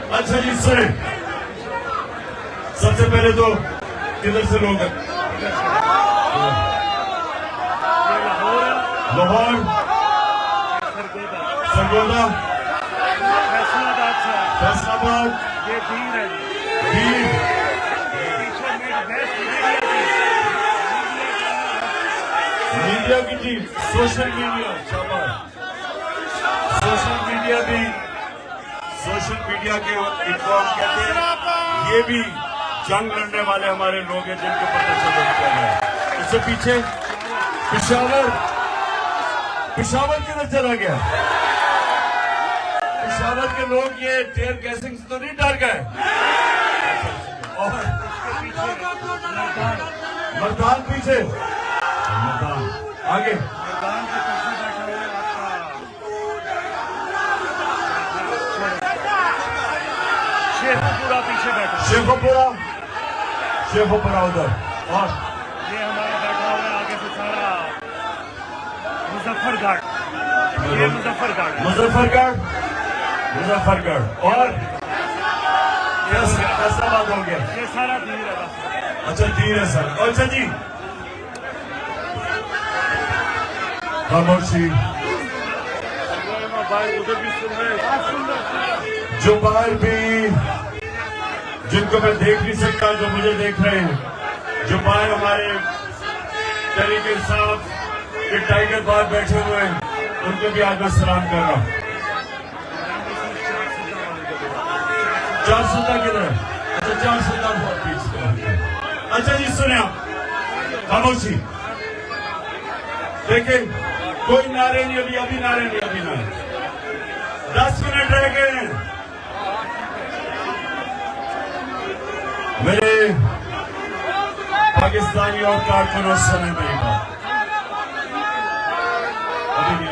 अच्छा जी सुने, सबसे पहले तो किधर से लोग हैं? लाहौर, सरगोदा, फैसलाबाद, दीर, मीडिया की team, social media, social media के इनको हम कहते हैं, ये भी जंग लड़ने वाले हमारे लोग हैं जिनके ऊपर तशद्दुद किया गया। इससे पीछे पिशावर किधर चला गया? पिशावर के लोग ये टेयर गैसिंग से तो नहीं डर गए? और मर्दान पीछे, मर्दान आगे, शेखोपुरा पीछे बैठा, शेखोपुरा उधर, और ये हमारा बैठा हुआ है आगे से सारा मुजफ्फरगढ़, ये मुजफ्फरगढ़ और फैसलाबाद हो गया, ये सारा दीर है बस। अच्छा दीर है सर। अच्छा जी खामोशी, जो बाहर भी, जिनको मैं देख नहीं सकता, जो मुझे देख रहे हैं, जो बाहर हमारे तरीके साहब ये टाइगर बाहर बैठे हुए हैं, उनको भी आज मैं सलाम कर रहा हूं। 400 किधर है? अच्छा 400 बहुत पीछे। अच्छा जी सुने आप, खामोशी, देखें कोई नारे नहीं, अभी नारे नहीं, अभी नारे, 10 मिनट रह गए हैं। मेरे पाकिस्तानी और कारकुनों सुने मेरी बात, अभी नहीं।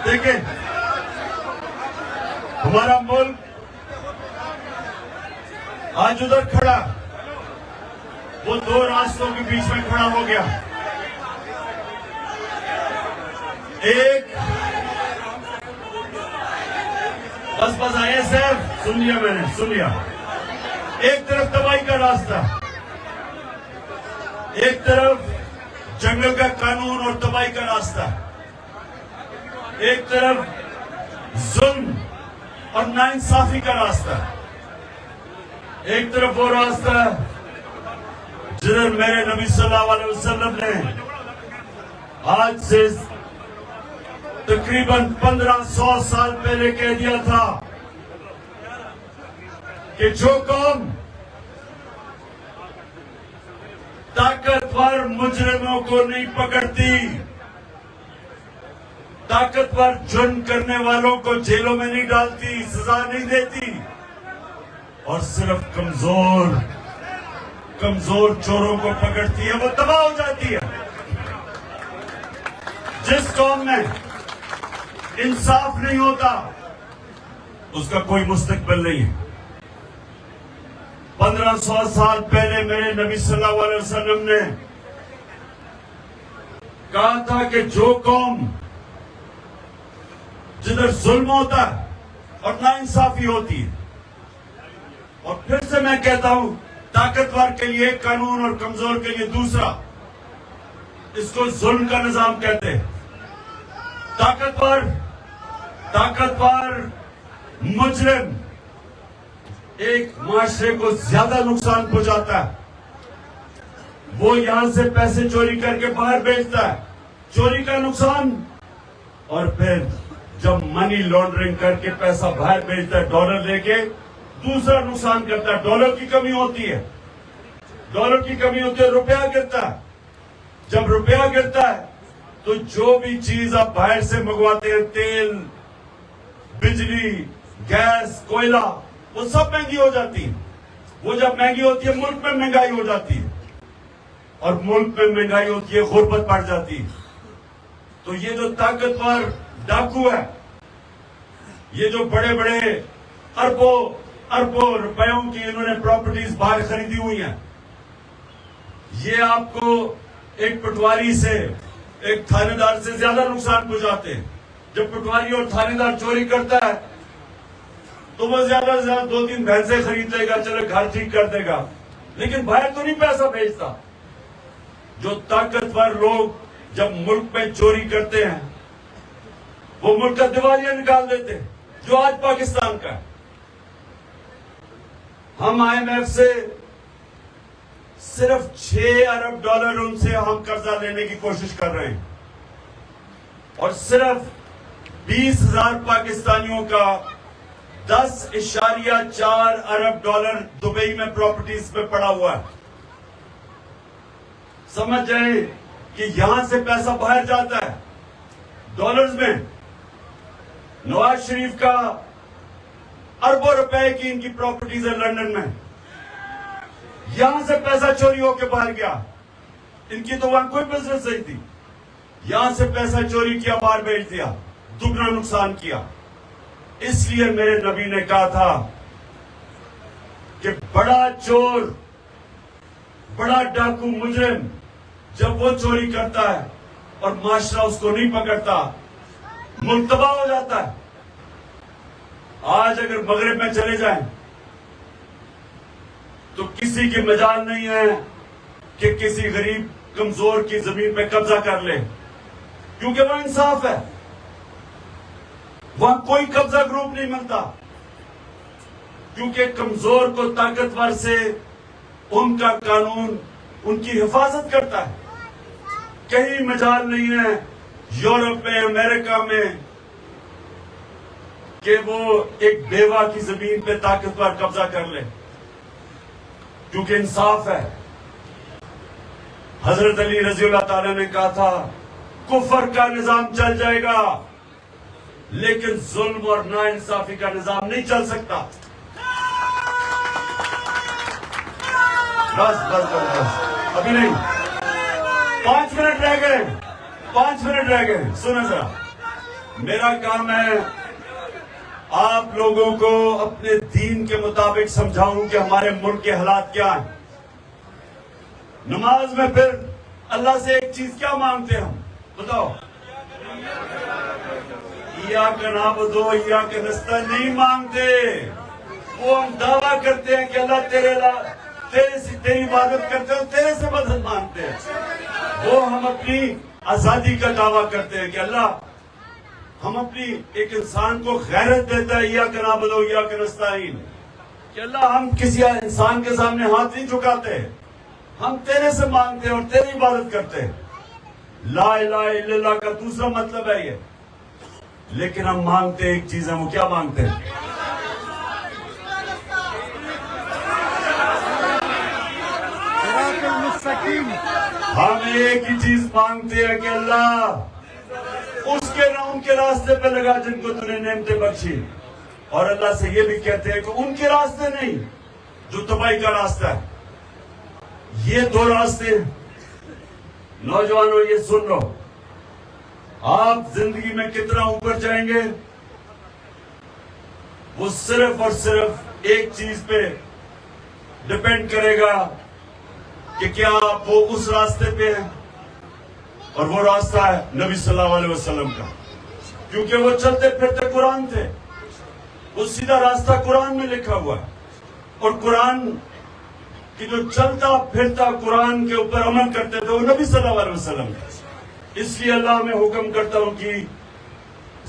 देखें हमारा मुल्क आज उधर खड़ा, वो दो रास्तों के बीच में खड़ा हो गया। एक बस ISF, सुन लिया मैंने, सुन लिया। एक तरफ तबाही का रास्ता, एक तरफ जंगल का कानून और तबाही का रास्ता, एक तरफ जुल्म और नाइंसाफी का रास्ता, एक तरफ वो रास्ता जिधर मेरे नबी सल्लल्लाहु अलैहि वसल्लम ने आज से तकरीबन 1500 साल पहले कह दिया था कि जो कौम ताकतवर मुजरिमों को नहीं पकड़ती, ताकतवर जुर्म करने वालों को जेलों में नहीं डालती, सजा नहीं देती, और सिर्फ कमजोर चोरों को पकड़ती है, वो तबाह हो जाती है। जिस कौम में इंसाफ नहीं होता उसका कोई मुस्तकबिल नहीं है। 1500 साल पहले मेरे नबी सल्लल्लाहु अलैहि वसल्लम ने कहा था कि जो कौम जिधर जुल्म होता है और नाइंसाफी होती है, और फिर से मैं कहता हूं, ताकतवर के लिए कानून और कमजोर के लिए दूसरा, इसको जुल्म का निजाम कहते हैं। ताकतवर मुजरिम एक माशरे को ज्यादा नुकसान पहुंचाता है, वो यहां से पैसे चोरी करके बाहर बेचता है, चोरी का नुकसान, और फिर जब मनी लॉन्ड्रिंग करके पैसा बाहर बेचता है डॉलर लेके, दूसरा नुकसान करता है। डॉलर की कमी होती है, रुपया गिरता है। जब रुपया गिरता है तो जो भी चीज आप बाहर से मंगवाते हैं, तेल, बिजली, गैस, कोयला, वो सब महंगी हो जाती है। वो जब महंगी होती है, मुल्क में महंगाई हो जाती है, और मुल्क में महंगाई होती है, गुर्बत बढ़ जाती है। तो ये जो ताकतवर डाकू है, ये जो बड़े बड़े अरबों रुपयों की इन्होंने प्रॉपर्टीज बाहर खरीदी हुई हैं, ये आपको एक पटवारी से, एक थानेदार से ज्यादा नुकसान पहुंचाते हैं। जब पटवारी और थानेदार चोरी करता है तो वो ज्यादा से ज्यादा 2-3 भैंसे खरीद लेगा, चलो घर ठीक कर देगा, लेकिन बाहर तो नहीं पैसा भेजता। जो ताकतवर लोग जब मुल्क में चोरी करते हैं, वो मुल्क का दिवालिया निकाल देते हैं, जो आज पाकिस्तान का है। हम IMF से सिर्फ 6 अरब डॉलर उनसे हम कर्जा लेने की कोशिश कर रहे हैं, और सिर्फ 20,000 पाकिस्तानियों का 10.4 अरब डॉलर दुबई में प्रॉपर्टीज पे पड़ा हुआ है। समझ जाए कि यहां से पैसा बाहर जाता है डॉलर्स में। नवाज शरीफ का अरबों रुपए की इनकी प्रॉपर्टीज है लंदन में, यहां से पैसा चोरी होकर बाहर गया। इनकी तो वहां कोई बिजनेस नहीं थी, यहां से पैसा चोरी किया, बाहर भेज दिया, दुगना नुकसान किया। इसलिए मेरे नबी ने कहा था कि बड़ा चोर, बड़ा डाकू मुजरिम जब वो चोरी करता है और माशरा उसको नहीं पकड़ता, मुल्क तबाह हो जाता है। आज अगर मगरिब में चले जाएं तो किसी की मजाल नहीं है कि किसी गरीब कमजोर की जमीन पे कब्जा कर ले, क्योंकि वह इंसाफ है, वहां कोई कब्जा ग्रुप नहीं मिलता, क्योंकि कमजोर को ताकतवर से उनका कानून उनकी हिफाजत करता है। कहीं मजाल नहीं है यूरोप में, अमेरिका में कि वो एक बेवा की जमीन पे ताकतवर कब्जा कर ले, क्योंकि इंसाफ है। हजरत अली रजी अल्लाह ताला ने कहा था कुफर का निजाम चल जाएगा, लेकिन जुल्म और नाइंसाफी का निजाम नहीं चल सकता। बस बस बस बस, अभी नहीं, 5 मिनट रह गए, 5 मिनट रह गए। सुनो जरा, मेरा काम है आप लोगों को अपने दीन के मुताबिक समझाऊं कि हमारे मुल्क के हालात क्या हैं। नमाज में फिर अल्लाह से एक चीज क्या मांगते हैं हम, बताओ? या का नाबुदो या का नस्ता नहीं मांगते। वो हम दावा करते हैं कि अल्लाह तेरी इबादत करते हो, तेरे से मदद मांगते हैं। वो हम अपनी आजादी का दावा करते हैं कि अल्लाह हम अपनी एक इंसान को गैरत देता है, या का नाबुदो या का नस्ताईन, कि अल्लाह हम किसी इंसान के सामने हाथ नहीं झुकाते, हम तेरे से मांगते हैं और तेरी इबादत करते हैं। ला इलाहा इल्लल्लाह का दूसरा मतलब है ये। लेकिन हम मांगते एक चीज है, वो क्या मांगते हैं? हम एक ही चीज मांगते हैं कि अल्लाह उसके ना उनके रास्ते पे लगा जिनको तूने नेमतें बख्शी, और अल्लाह से ये भी कहते हैं कि उनके रास्ते नहीं जो तबाही का रास्ता है। ये 2 रास्ते, नौजवानों ये सुन लो, आप जिंदगी में कितना ऊपर जाएंगे वो सिर्फ और सिर्फ एक चीज पे डिपेंड करेगा कि क्या आप वो उस रास्ते पे हैं, और वो रास्ता है नबी सल्लल्लाहु अलैहि वसल्लम का, क्योंकि वो चलते फिरते कुरान थे। वो सीधा रास्ता कुरान में लिखा हुआ है, और कुरान कि जो चलता फिरता कुरान के ऊपर अमल करते थे वो नबी सल्लल्लाहु अलैहि वसल्लम थे। इसलिए अल्लाह में हुक्म करता हूं कि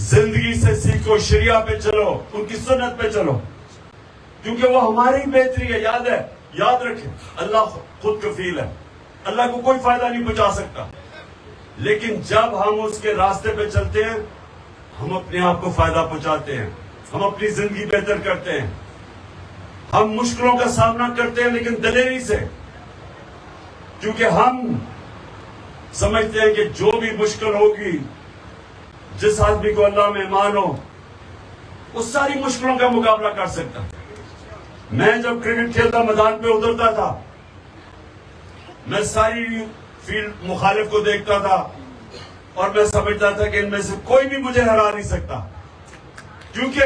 जिंदगी से सीखो, शरिया पे चलो, उनकी सुन्नत पे चलो, क्योंकि वो हमारी बेहतरी है। याद रखें, अल्लाह खुद कफील है, अल्लाह को कोई फायदा नहीं पहुंचा सकता, लेकिन जब हम उसके रास्ते पे चलते हैं हम अपने आप को फायदा पहुंचाते हैं, हम अपनी जिंदगी बेहतर करते हैं, हम मुश्किलों का सामना करते हैं लेकिन दलेरी से, क्योंकि हम समझते हैं कि जो भी मुश्किल होगी, जिस आदमी को अल्लाह में ईमान हो, वो सारी मुश्किलों का मुकाबला कर सकता है। मैं जब क्रिकेट खेलता मैदान पे उतरता था, मैं सारी फील्ड मुखालिफ को देखता था और मैं समझता था कि इनमें से कोई भी मुझे हरा नहीं सकता, क्योंकि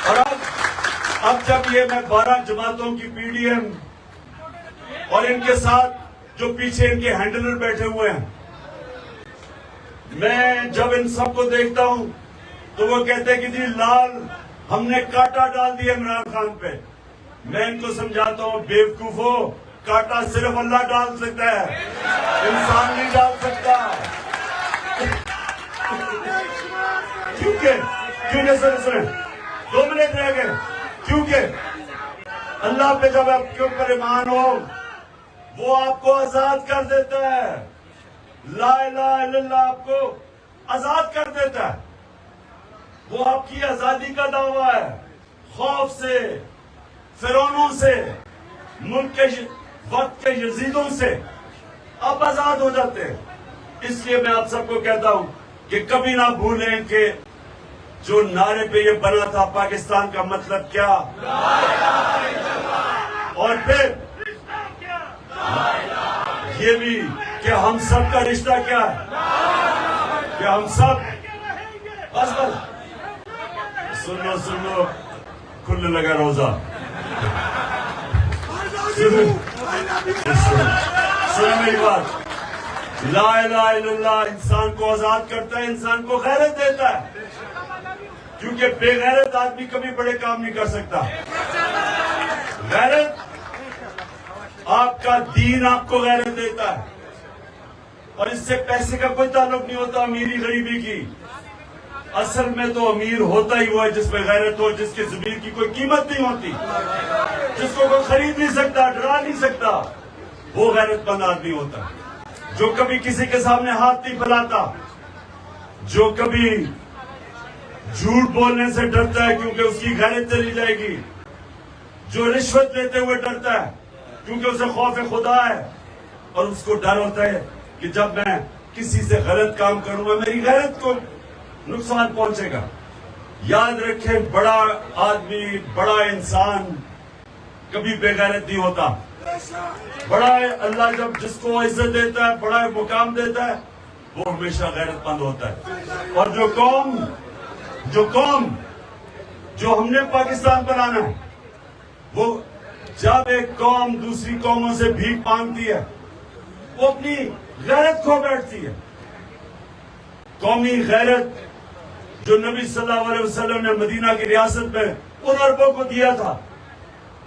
और अब जब ये मैं 12 जमातों की पीडीएम और इनके साथ जो पीछे इनके हैंडलर बैठे हुए हैं, मैं जब इन सबको देखता हूं तो वो कहते कि जी लाल हमने कांटा डाल दिया इमरान खान पे। मैं इनको समझाता हूँ, बेवकूफो, कांटा सिर्फ अल्लाह डाल सकता है, इंसान नहीं डाल सकता। क्योंकि सुने 2 मिनट रह गए। क्योंकि अल्लाह पे जब आपके ऊपर ईमान हो, वो आपको आजाद कर देता है। ला इलाहा इल्लल्लाह आपको आजाद कर देता है। वो आपकी आजादी का दावा है। खौफ से, फिरौनों से, मुल्क के वक्त के यजीदों से आप आजाद हो जाते हैं। इसलिए मैं आप सबको कहता हूं कि कभी ना भूलें कि जो नारे पे ये बना था पाकिस्तान का मतलब क्या, और फिर ये भी कि हम सब का रिश्ता क्या है, कि हम सब बस सुन लो खुलने लगा रोजा। सुनो मेरी बात। ला इलाहा इल्लल्लाह इंसान को आजाद करता है, इंसान को गैरत देता है। क्योंकि बेगैरत आदमी कभी बड़े काम नहीं कर सकता। गैरत, आपका दीन आपको गैरत देता है, और इससे पैसे का कोई ताल्लुक नहीं होता, अमीरी गरीबी की। असल में तो अमीर होता ही हुआ है जिसमें गैरत हो, जिसके जमीन की कोई कीमत नहीं होती, जिसको कोई खरीद नहीं सकता, डरा नहीं सकता, वो गैरतमंद आदमी होता है। जो कभी किसी के सामने हाथ नहीं फैलाता, जो कभी झूठ बोलने से डरता है क्योंकि उसकी गैरत चली जाएगी, जो रिश्वत लेते हुए डरता है क्योंकि उसे खौफ खुदा है, और उसको डर होता है कि जब मैं किसी से गलत काम करूंगा मेरी गैरत को नुकसान पहुंचेगा। याद रखें, बड़ा आदमी, बड़ा इंसान कभी बेगैरत नहीं होता। बड़ा अल्लाह जब जिसको इज्जत देता है, बड़ा मुकाम देता है, वो हमेशा गैरतमंद होता है। और जो कौम जो हमने पाकिस्तान बनाना है, वो जब एक कौम दूसरी कौमों से भीख मांगती है, वो अपनी गैरत खो बैठती है। कौमी गैरत जो नबी सल्लल्लाहु अलैहि वसल्लम ने मदीना की रियासत में उन अरबों को दिया था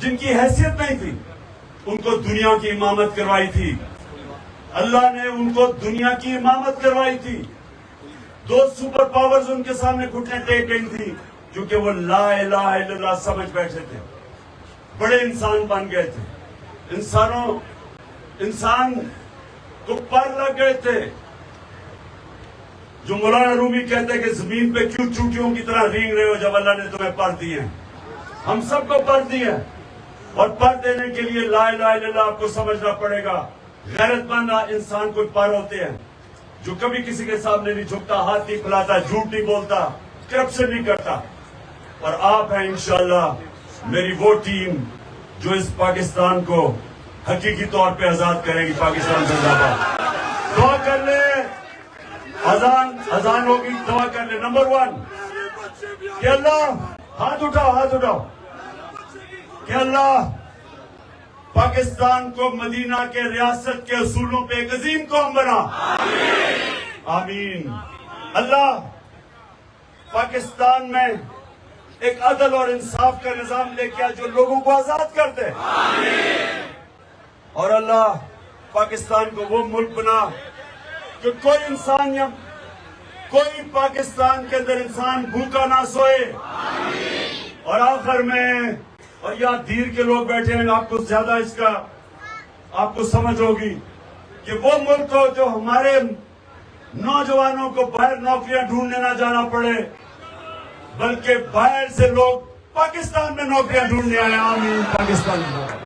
जिनकी हैसियत नहीं थी, उनको दुनिया की इमामत करवाई थी। अल्लाह ने उनको दुनिया की इमामत करवाई थी। 2 सुपर पावर्स उनके सामने घुटने टेक गई थी क्योंकि वो ला इलाहा इल्लल्लाह समझ बैठे थे, बड़े इंसान बन गए थे। इंसान को पर लग गए थे। जो मौलाना रूमी कहते हैं कि जमीन पे क्यों चूटियों की तरह रेंग रहे हो जब अल्लाह ने तुम्हें पर दिए हैं। हम सबको पर दिए हैं, और पर देने के लिए ला इलाहा इल्लल्लाह आपको समझना पड़ेगा। गैरतमंद इंसान कोई पर होते हैं जो कभी किसी के सामने नहीं झुकता, हाथ नहीं फैलाता, झूठ नहीं बोलता, करप्शन नहीं करता। और आप हैं इंशाअल्लाह मेरी वो टीम जो इस पाकिस्तान को हकीकी तौर पे आजाद करेगी। पाकिस्तान जिंदाबाद। दुआ कर ले, अजान होगी, दुआ कर ले। नंबर 1 कि अल्लाह, हाथ उठाओ कि अल्लाह पाकिस्तान को मदीना के रियासत के असूलों पे एक अजीम कौम बना। आमीन। अल्लाह पाकिस्तान में एक अदल और इंसाफ का निजाम लेके आ जो लोगों को आजाद कर दे। और अल्लाह पाकिस्तान को वो मुल्क बना कि कोई इंसान या कोई पाकिस्तान के अंदर इंसान भूखा ना सोए। और आखिर में, और यहाँ धीर के लोग बैठे हैं, आपको ज्यादा इसका आपको समझ होगी कि वो मुल्क हो जो हमारे नौजवानों को बाहर नौकरियां ढूंढने ना जाना पड़े, बल्कि बाहर से लोग पाकिस्तान में नौकरियां ढूंढने आए। आमीन। पाकिस्तान